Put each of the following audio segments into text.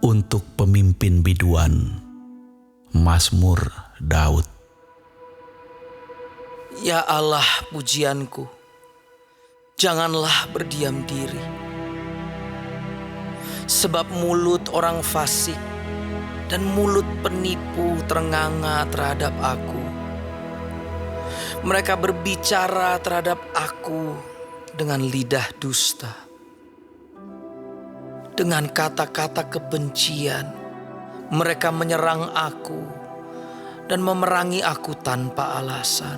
Untuk pemimpin biduan, Mazmur Daud. Ya Allah pujianku, janganlah berdiam diri. Sebab mulut orang fasik dan mulut penipu terenganga terhadap aku. Mereka berbicara terhadap aku dengan lidah dusta. Dengan kata-kata kebencian, mereka menyerang aku dan memerangi aku tanpa alasan.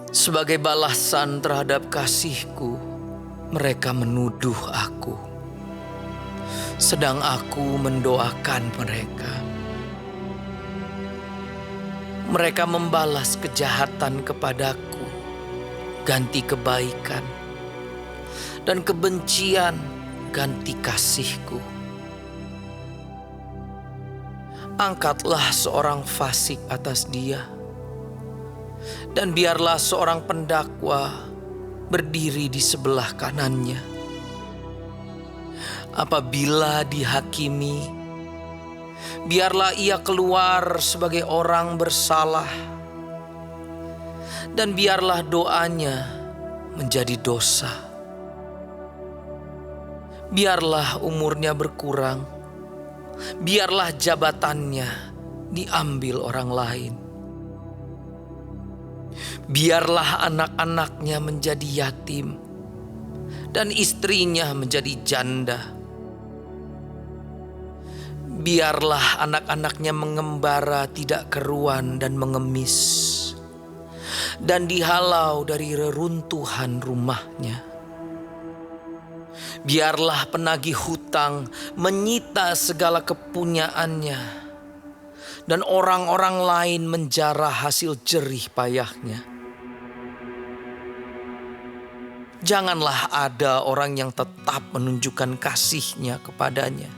Sebagai balasan terhadap kasihku, mereka menuduh aku, sedang aku mendoakan mereka. Mereka membalas kejahatan kepadaku, ganti kebaikan, dan kebencian ganti kasihku. Angkatlah seorang fasik atas dia, dan biarlah seorang pendakwa berdiri di sebelah kanannya. Apabila dihakimi, biarlah ia keluar sebagai orang bersalah, dan biarlah doanya menjadi dosa. Biarlah umurnya berkurang, biarlah jabatannya diambil orang lain. Biarlah anak-anaknya menjadi yatim dan istrinya menjadi janda. Biarlah anak-anaknya mengembara tidak keruan dan mengemis, dan dihalau dari reruntuhan rumahnya. Biarlah penagih hutang menyita segala kepunyaannya, dan orang-orang lain menjarah hasil jerih payahnya. Janganlah ada orang yang tetap menunjukkan kasihnya kepadanya,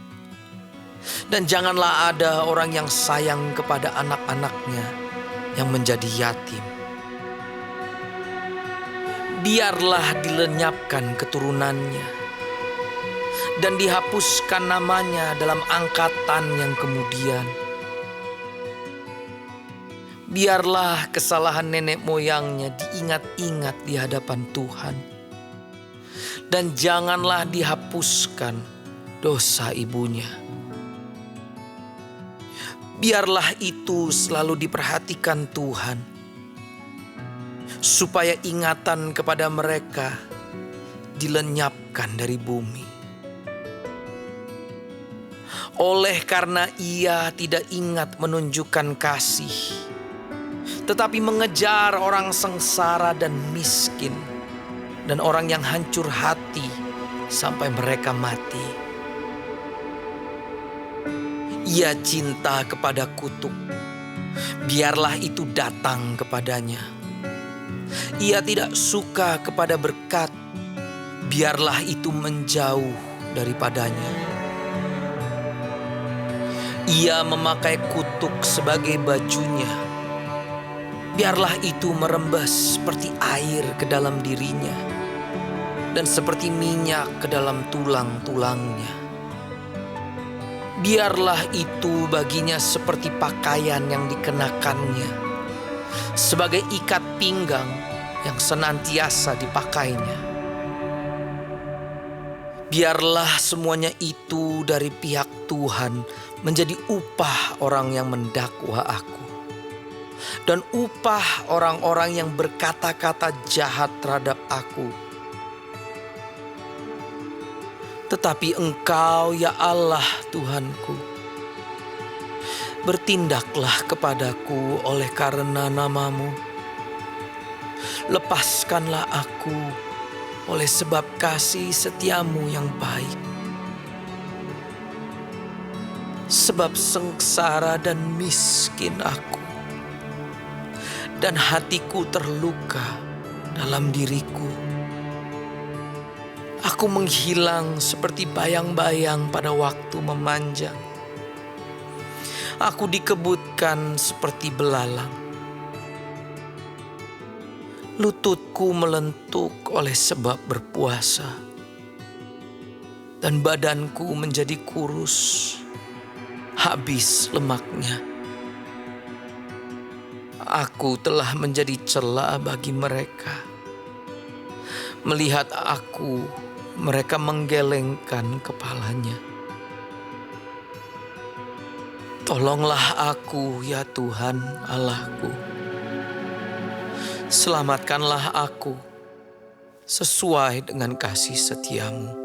dan janganlah ada orang yang sayang kepada anak-anaknya yang menjadi yatim. Biarlah dilenyapkan keturunannya, dan dihapuskan namanya dalam angkatan yang kemudian. Biarlah kesalahan nenek moyangnya diingat-ingat di hadapan Tuhan, dan janganlah dihapuskan dosa ibunya. Biarlah itu selalu diperhatikan Tuhan, supaya ingatan kepada mereka dilenyapkan dari bumi. Oleh karena ia tidak ingat menunjukkan kasih, tetapi mengejar orang sengsara dan miskin, dan orang yang hancur hati sampai mereka mati. Ia cinta kepada kutuk, biarlah itu datang kepadanya. Ia tidak suka kepada berkat, biarlah itu menjauh daripadanya. Ia memakai kutuk sebagai bajunya, biarlah itu merembes seperti air ke dalam dirinya, dan seperti minyak ke dalam tulang-tulangnya. Biarlah itu baginya seperti pakaian yang dikenakannya, sebagai ikat pinggang yang senantiasa dipakainya. Biarlah semuanya itu dari pihak Tuhan menjadi upah orang yang mendakwa aku, dan upah orang-orang yang berkata-kata jahat terhadap aku. Tetapi Engkau, ya Allah Tuhanku, bertindaklah kepadaku oleh karena nama-Mu. Lepaskanlah aku oleh sebab kasih setiamu yang baik. Sebab sengsara dan miskin aku, dan hatiku terluka dalam diriku. Aku menghilang seperti bayang-bayang pada waktu memanjang. Aku dikebutkan seperti belalang. Lututku melentuk oleh sebab berpuasa. dan badanku menjadi kurus, habis lemaknya. Aku telah menjadi cela bagi mereka. Melihat aku, mereka menggelengkan kepalanya. Tolonglah aku, ya Tuhan Allahku. Selamatkanlah aku sesuai dengan kasih setiamu.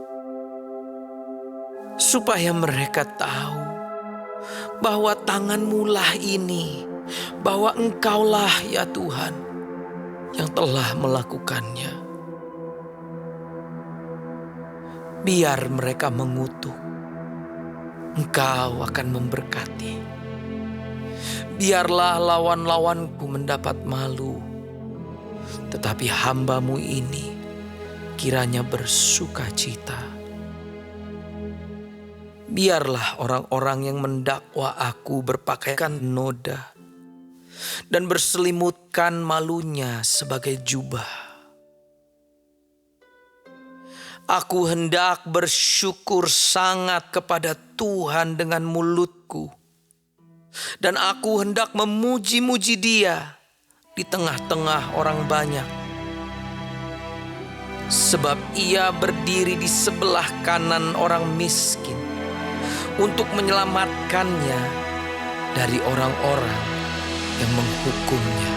Supaya mereka tahu bahwa tangan-Mu lah ini, bahwa Engkaulah ya Tuhan yang telah melakukannya. Biar mereka mengutuk, Engkau akan memberkati. Biarlah lawan-lawanku mendapat malu, tetapi hamba-Mu ini kiranya bersuka cita. Biarlah orang-orang yang mendakwa aku berpakaian noda dan berselimutkan malunya sebagai jubah. Aku hendak bersyukur sangat kepada Tuhan dengan mulutku, dan aku hendak memuji-muji Dia di tengah-tengah orang banyak. Sebab Ia berdiri di sebelah kanan orang miskin untuk menyelamatkannya dari orang-orang yang menghukumnya.